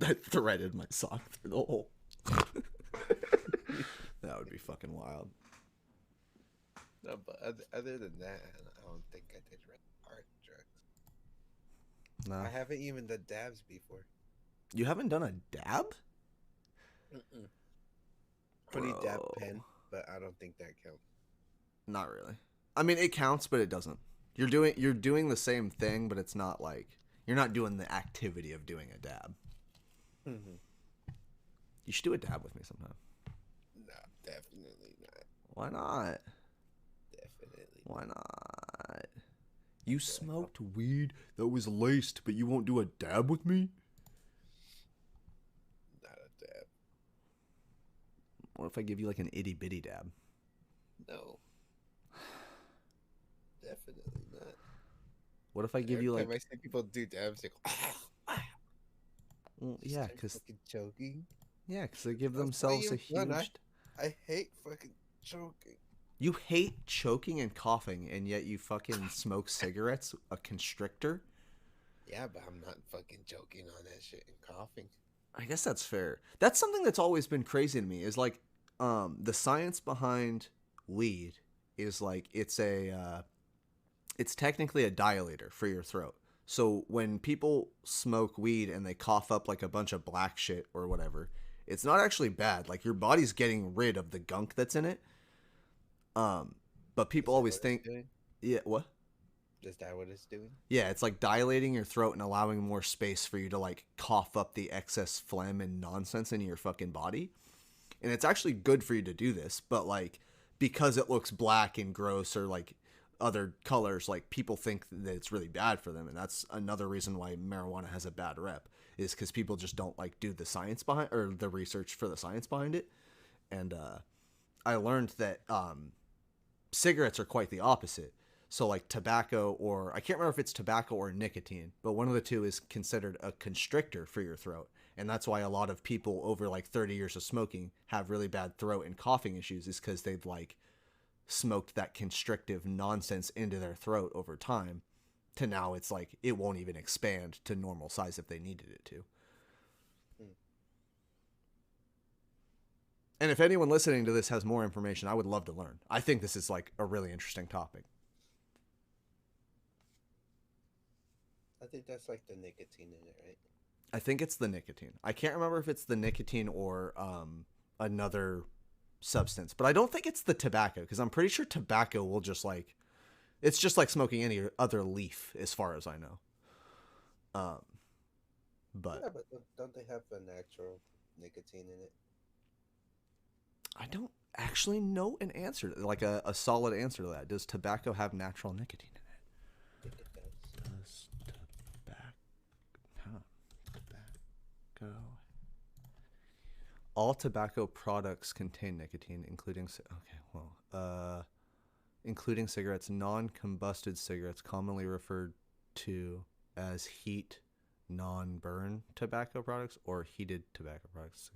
I threaded my sock through the hole. That would be fucking wild. No, but other than that, I don't think I did hard drugs. No. I haven't even done dabs before. You haven't done a dab? Pretty dab Bro. pen, but I don't think that counts. Not really. I mean, it counts, but it doesn't. You're doing the same thing, but it's not like you're not doing the activity of doing a dab. Mm-hmm. You should do a dab with me sometime. No, definitely not. Why not? Definitely. Why not? You smoked weed that was laced, but you won't do a dab with me? Not a dab. What if I give you like an itty bitty dab? No. Definitely not. What if I give you Every like? time I see people do dabs, they go, Well, yeah, because fucking choking. they give That's themselves a way fun. huge. I hate fucking choking. You hate choking and coughing, and yet you fucking smoke cigarettes, a constrictor? Yeah, but I'm not fucking choking on that shit and coughing. I guess that's fair. That's something that's always been crazy to me, is like the science behind weed is like it's technically a dilator for your throat. So when people smoke weed and they cough up like a bunch of black shit or whatever, it's not actually bad. Like your body's getting rid of the gunk that's in it. But people always think, yeah, what? Is that what it's doing? Yeah, it's like dilating your throat and allowing more space for you to like cough up the excess phlegm and nonsense into your fucking body. And it's actually good for you to do this, but like because it looks black and gross or like other colors, like people think that it's really bad for them, and that's another reason why marijuana has a bad rep, is because people just don't like do the science behind or the research for the science behind it. And I learned that cigarettes are quite the opposite. So like tobacco, or I can't remember if it's tobacco or nicotine, but one of the two is considered a constrictor for your throat. And that's why a lot of people over like 30 years of smoking have really bad throat and coughing issues, is because they've like smoked that constrictive nonsense into their throat over time to now it's like it won't even expand to normal size if they needed it to. And if anyone listening to this has more information, I would love to learn. I think this is like a really interesting topic. I think that's like the nicotine in it, right? I think it's the nicotine. I can't remember if it's the nicotine or another substance, but I don't think it's the tobacco, because I'm pretty sure tobacco will just like, it's just like smoking any other leaf as far as I know. But Yeah, but don't they have a natural nicotine in it? I don't actually know an answer, like a solid answer to that. Does tobacco have natural nicotine in it? I think it does. Does tobacco? All tobacco products contain nicotine, including including cigarettes. Non-combusted cigarettes, commonly referred to as heat non-burn tobacco products or heated tobacco products.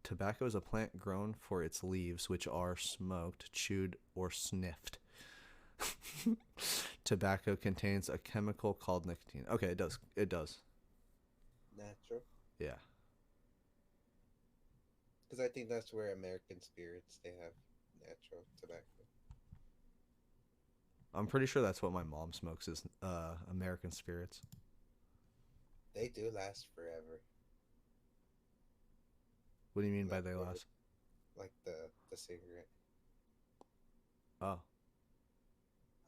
Tobacco is a plant grown for its leaves, which are smoked, chewed, or sniffed. Tobacco contains a chemical called nicotine. Okay, it does. It does. Natural? Yeah. Because I think that's where American spirits they have natural tobacco. I'm pretty sure that's what my mom smokes is American spirits. They do last forever. What do you mean by Like they last? like the cigarette. Oh.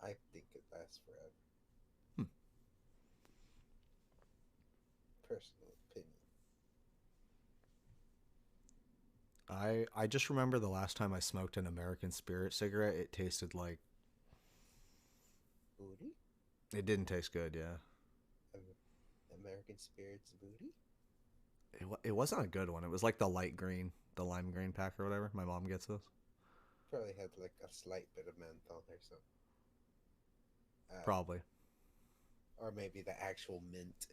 I think it lasts forever. Hmm. Personal opinion. I just remember the last time I smoked an American Spirit cigarette, it tasted like Booty? it didn't taste good. Yeah, American spirits booty? it wasn't a good one. It was like the light green, the lime green pack or whatever. My mom gets those. Probably had like a slight bit of menthol or something. Probably. Or maybe the actual mint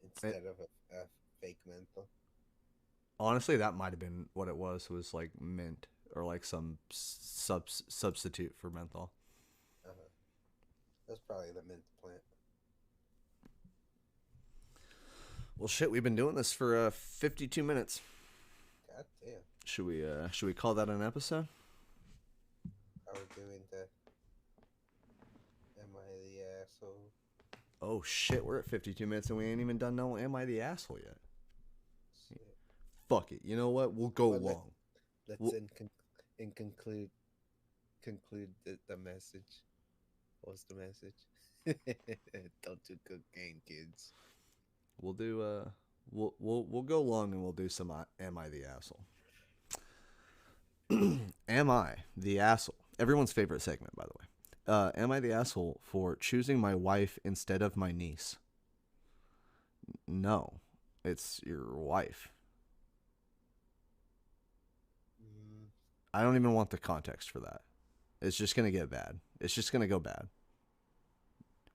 instead of a fake menthol. Honestly, that might have been what it was. Was like mint or like some substitute for menthol. That's probably the mint plant. Well, shit, we've been doing this for 52 minutes. God damn. Should we call that an episode? How we doing the Am I the Asshole? Oh shit, we're at 52 minutes and we ain't even done no Am I the Asshole yet. Shit. Fuck it. You know what? We'll go Well, long. Let's conclude the message. What's the message? Don't do cocaine, kids. We'll do we'll go long and we'll do some Am I the Asshole? Am I the asshole? Everyone's favorite segment, by the way. Am I the asshole for choosing my wife instead of my niece? No, it's your wife. I don't even want the context for that. It's just gonna get bad. It's just gonna go bad.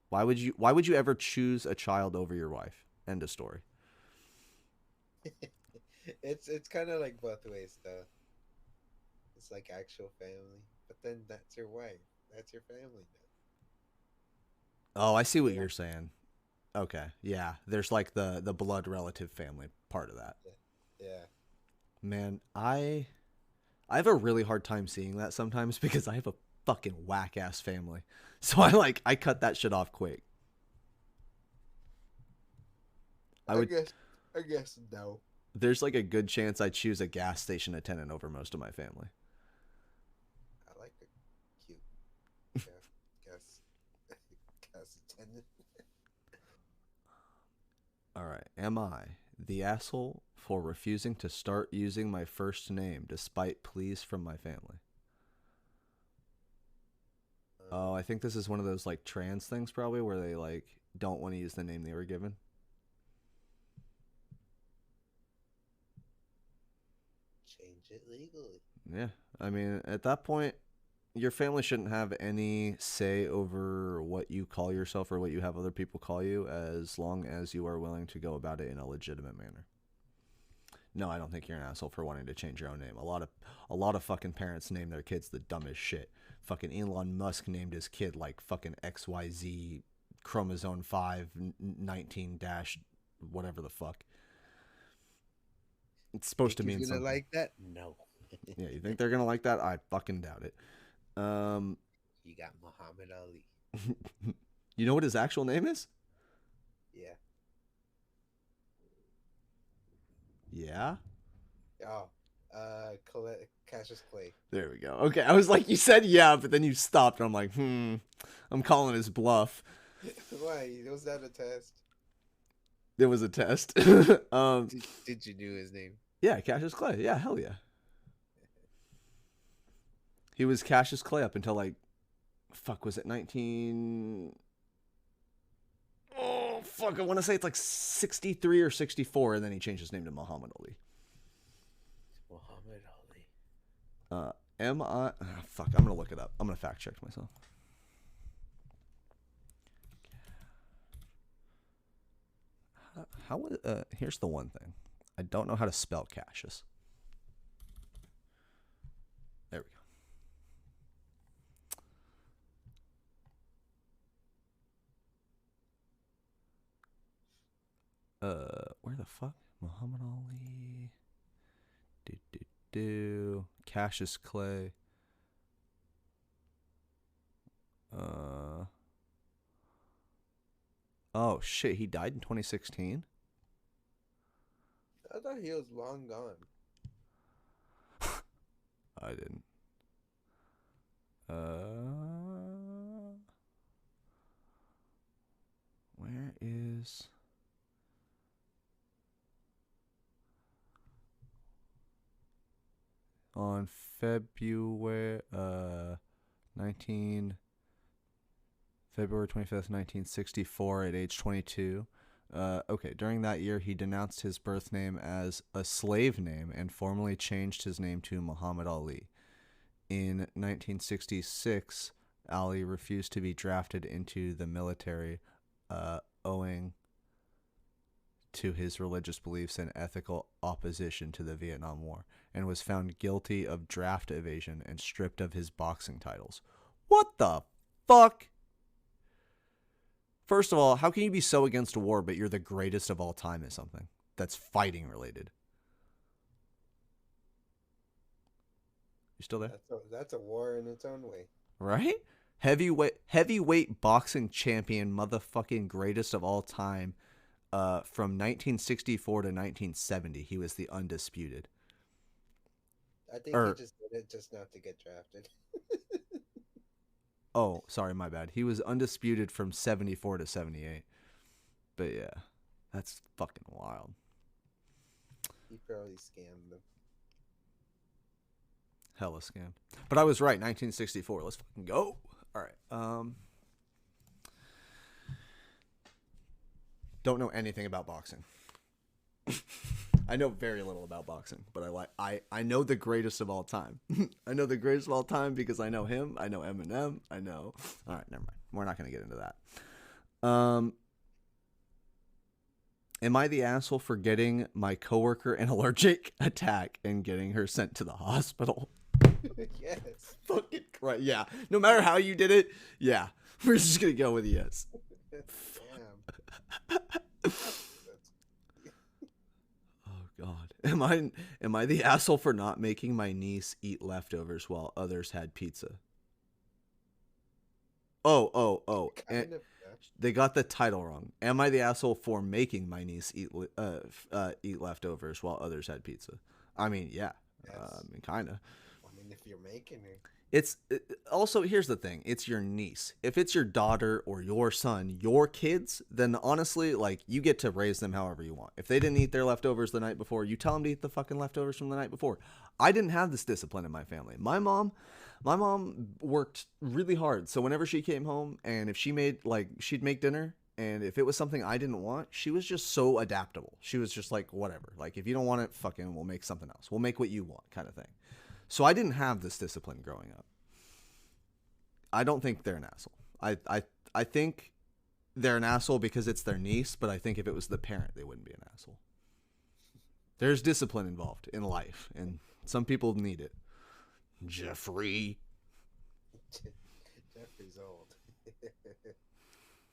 Why would you ever choose a child over your wife? End of story. It's kind of like both ways though. It's like actual family, but then that's your wife. That's your family now. Oh, I see what you're saying. Okay, yeah. There's like the blood relative family part of that. Yeah. Man, I have a really hard time seeing that sometimes because I have a fucking whack ass family. So I cut that shit off quick. I guess no. There's like a good chance I choose a gas station attendant over most of my family. I like a cute gas attendant. All right. Am I the asshole for refusing to start using my first name despite pleas from my family? Oh, I think this is one of those like trans things probably where they like don't want to use the name they were given. Change it legally. Yeah. I mean, at that point, your family shouldn't have any say over what you call yourself or what you have other people call you as long as you are willing to go about it in a legitimate manner. No, I don't think you're an asshole for wanting to change your own name. A lot of fucking parents name their kids the dumbest shit. Fucking Elon Musk named his kid like fucking XYZ chromosome 5 19 dash whatever the fuck. It's supposed to mean he's gonna something. like that? No. Yeah, you think they're gonna like that? I fucking doubt it. You got Muhammad Ali. You know what his actual name is? Yeah. Yeah? Oh, Cassius Clay. There we go. Okay, I was like, you said yeah, but then you stopped. And I'm like, I'm calling his bluff. Why? Was that a test? It was a test. Did you do his name? Yeah, Cassius Clay. Yeah, hell yeah. He was Cassius Clay up until like, fuck, was it 19? Oh, fuck, I want to say it's like 63 or 64, and then he changed his name to Muhammad Ali. Muhammad Ali. Fuck, I'm going to look it up. I'm going to fact check myself. Here's the one thing. I don't know how to spell Cassius. There we go. Where the fuck? Muhammad Ali. Cassius Clay. Oh shit, he died in 2016? I thought he was long gone. I didn't. Where is... On February 25th, 1964, at age 22. Okay, during that year, he denounced his birth name as a slave name and formally changed his name to Muhammad Ali. In 1966, Ali refused to be drafted into the military, owing to his religious beliefs and ethical opposition to the Vietnam War, and was found guilty of draft evasion and stripped of his boxing titles. What the fuck? First of all, how can you be so against war, but you're the greatest of all time at something that's fighting related? You still there? That's a war in its own way. Right? Heavyweight boxing champion, motherfucking greatest of all time. From 1964 to 1970, he was the undisputed. I think he just did it just not to get drafted. Oh, sorry, my bad. He was undisputed from 74 to 78. But yeah, that's fucking wild. He probably scammed them. Hella scam. But I was right, 1964. Let's fucking go. All right. Don't know anything about boxing. I know very little about boxing, but I know the greatest of all time. I know the greatest of all time because I know him. I know Eminem. I know. All right, never mind. We're not going to get into that. Am I the asshole for getting my coworker an allergic attack and getting her sent to the hospital? Yes. Fucking right. Yeah. No matter how you did it. Yeah. We're just going to go with yes. Damn. Oh God. Am I the asshole for not making my niece eat leftovers while others had pizza? Oh. Kind of, yeah. They got the title wrong. Am I the asshole for making my niece eat leftovers while others had pizza? I mean, yeah. Yes. Kind of. I mean, if you're making it. Also, here's the thing. It's your niece. If it's your daughter or your son, your kids, then honestly, like, you get to raise them however you want. If they didn't eat their leftovers the night before, you tell them to eat the fucking leftovers from the night before. I didn't have this discipline in my family. My mom worked really hard. So whenever she came home and if she'd make dinner, and if it was something I didn't want, she was just so adaptable. She was just like, whatever. Like, if you don't want it, fucking, we'll make something else. We'll make what you want, kind of thing. So I didn't have this discipline growing up. I don't think they're an asshole. I think they're an asshole because it's their niece, but I think if it was the parent, they wouldn't be an asshole. There's discipline involved in life, and some people need it. Jeffrey. Jeffrey's old.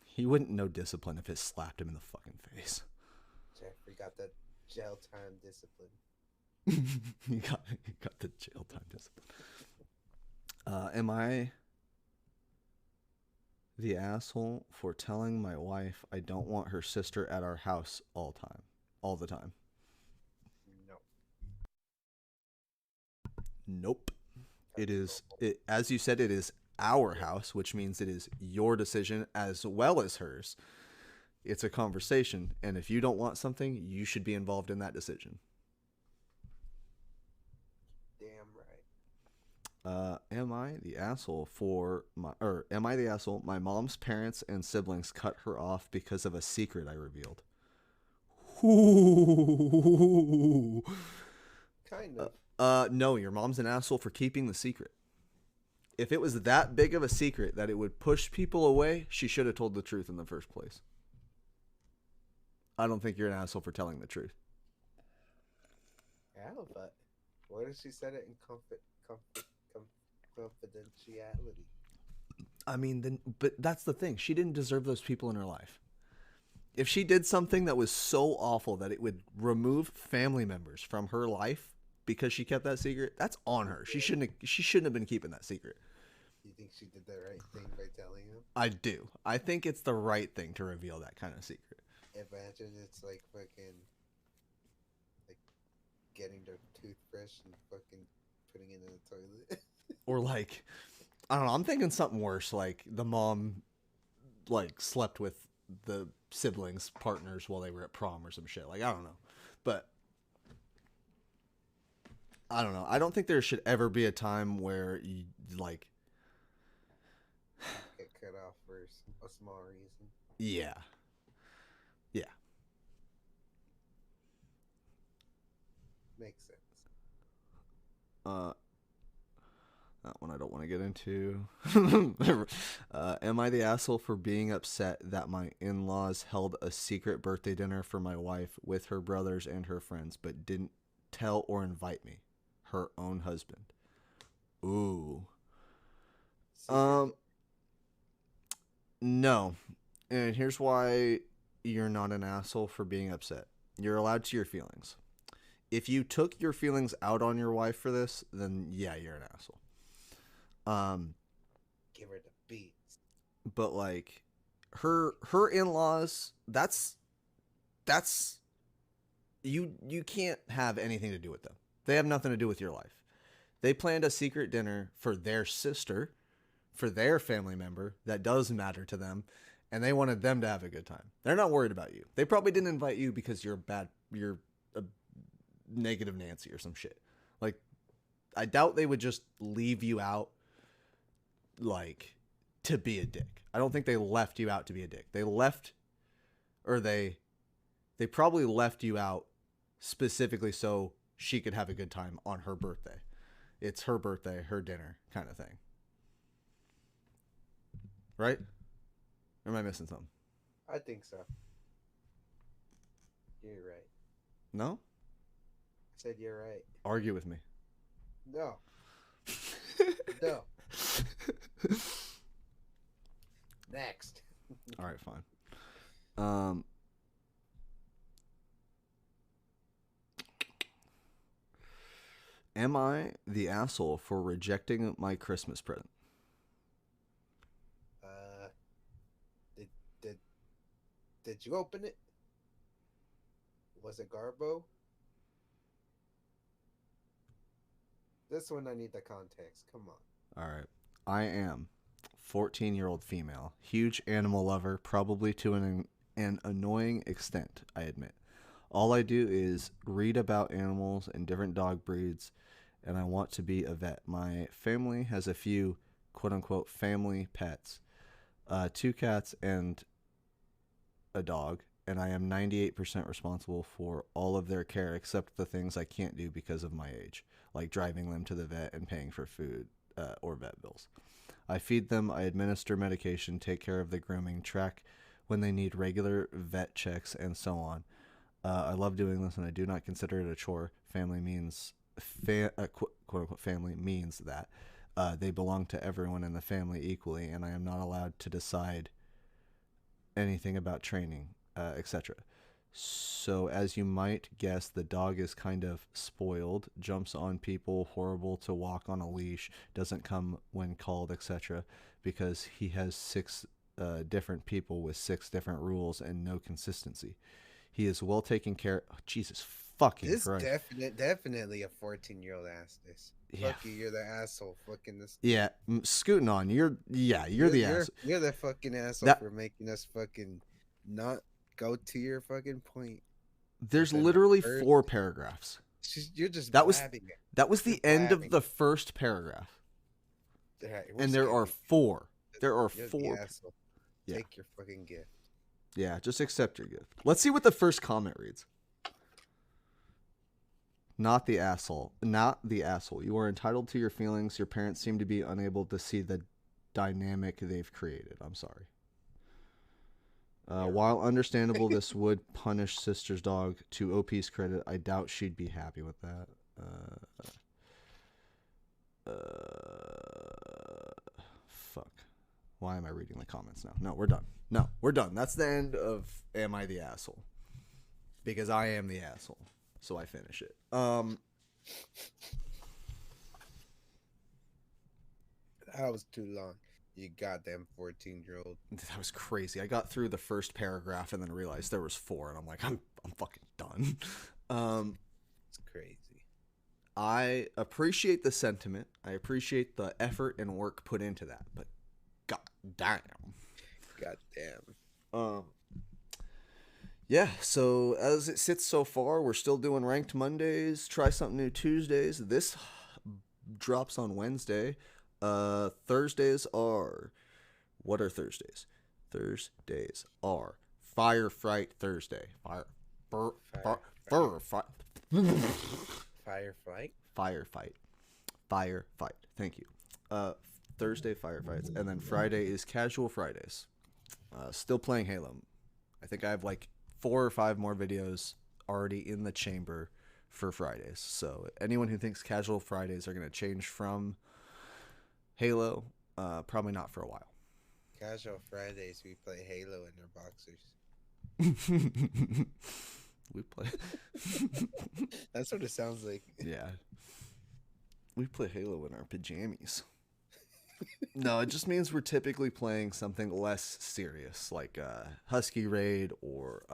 He wouldn't know discipline if it slapped him in the fucking face. Jeffrey got that jail time discipline. He got the jail time discipline. Am I the asshole for telling my wife I don't want her sister at our house all the time? No. Nope. As you said, it is our house, which means it is your decision as well as hers. It's a conversation, and if you don't want something, you should be involved in that decision. Damn right. Am I the asshole am I the asshole? My mom's parents and siblings cut her off because of a secret I revealed. Ooh. Kind of. No, your mom's an asshole for keeping the secret. If it was that big of a secret that it would push people away, she should have told the truth in the first place. I don't think you're an asshole for telling the truth. Yeah, but what if she said it in confidentiality? I mean, but that's the thing. She didn't deserve those people in her life. If she did something that was so awful that it would remove family members from her life because she kept that secret, that's on her. She shouldn't have been keeping that secret. You think she did the right thing by telling him? I do. I think it's the right thing to reveal that kind of secret. Imagine it's like fucking like getting their toothbrush and fucking putting it in the toilet. Or like, I don't know, I'm thinking something worse, like the mom like slept with the siblings' partners while they were at prom or some shit. Like, I don't know. But I don't know. I don't think there should ever be a time where you like Get cut off for a small reason. yeah. Yeah. Makes sense. That one I don't want to get into. Am I the asshole for being upset that my in-laws held a secret birthday dinner for my wife with her brothers and her friends, but didn't tell or invite me, her own husband? Ooh. No. And here's why you're not an asshole for being upset. You're allowed to your feelings. If you took your feelings out on your wife for this, then yeah, you're an asshole. Give her the beats. But like her in-laws, that's you can't have anything to do with them. They have nothing to do with your life. They planned a secret dinner for their sister, for their family member that does matter to them, and they wanted them to have a good time. They're not worried about you. They probably didn't invite you because you're a negative Nancy or some shit. Like, I doubt they would just leave you out like to be a dick. I don't think they left you out to be a dick. They probably left you out specifically so she could have a good time on her birthday. It's her birthday, her dinner kind of thing. Right? Or am I missing something? I think so. You're right. No? I said you're right. Argue with me. No. No. Next. All right, fine. Am I the asshole for rejecting my Christmas present? Did you open it? Was it Garbo? This one I need the context. Come on. All right. I am 14-year-old female, huge animal lover, probably to an annoying extent, I admit. All I do is read about animals and different dog breeds, and I want to be a vet. My family has a few quote-unquote family pets, 2 cats and a dog, and I am 98% responsible for all of their care except the things I can't do because of my age, like driving them to the vet and paying for food or vet bills. I feed them, I administer medication, take care of the grooming, track when they need regular vet checks, and so on. I love doing this, and I do not consider it a chore. Family means, quote-unquote family means that they belong to everyone in the family equally, and I am not allowed to decide anything about training, etc. So, as you might guess, the dog is kind of spoiled, jumps on people, horrible to walk on a leash, doesn't come when called, etc., because he has 6 different people with 6 different rules and no consistency. He is well taken care. Oh, Jesus fucking This Christ. definitely a 14-year-old asked this. Yeah. Fuck you, you're the asshole. Fucking this. Yeah, scooting on. You're the asshole. You're the fucking asshole That- for making us fucking not go to your fucking point. There's within the literally first- 4 paragraphs. You're just That was- blabbing it. That was the You're end of blabbing. the first paragraph. Alright, we're And there are skipping. 4. There are You're the 4. asshole. Yeah. Take your fucking gift. Yeah, just accept your gift. Let's see what the first comment reads. Not the asshole. Not the asshole. You are entitled to your feelings. Your parents seem to be unable to see the dynamic they've created. I'm sorry. While understandable, this would punish sister's dog. To OP's credit, I doubt she'd be happy with that. Fuck. Why am I reading the comments now? No, we're done. No, we're done. That's the end of Am I the Asshole? Because I am the asshole. So I finish it. That was too long. You goddamn 14-year-old. That was crazy. I got through the first paragraph and then realized there was 4, and I'm like, I'm fucking done. It's crazy. I appreciate the sentiment. I appreciate the effort and work put into that, but goddamn. Goddamn. Yeah, so as it sits so far, we're still doing ranked Mondays, try something new Tuesdays. This drops on Wednesday. Thursdays are... What are Thursdays? Thursdays are Firefight Thursday. Firefight. Firefight. Thank you. Thursday firefights, and then Friday is casual Fridays. Still playing Halo. I think I have like 4 or 5 more videos already in the chamber for Fridays. So anyone who thinks casual Fridays are going to change from Halo, probably not for a while. Casual Fridays, we play Halo in our boxers. We play. That's what it sounds like. Yeah. We play Halo in our pajamas. No, it just means we're typically playing something less serious, like Husky Raid or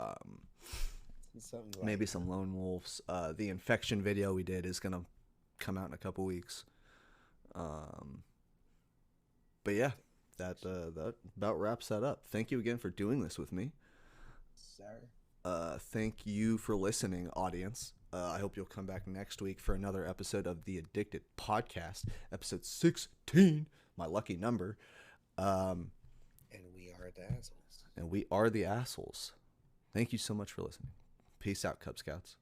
Something maybe like some Lone Wolves. The Infection video we did is going to come out in a couple weeks. But yeah, that about wraps that up. Thank you again for doing this with me. Sir. Thank you for listening, audience. I hope you'll come back next week for another episode of the ADickDid podcast, episode 16, my lucky number. And we are the assholes. And we are the assholes. Thank you so much for listening. Peace out, Cub Scouts.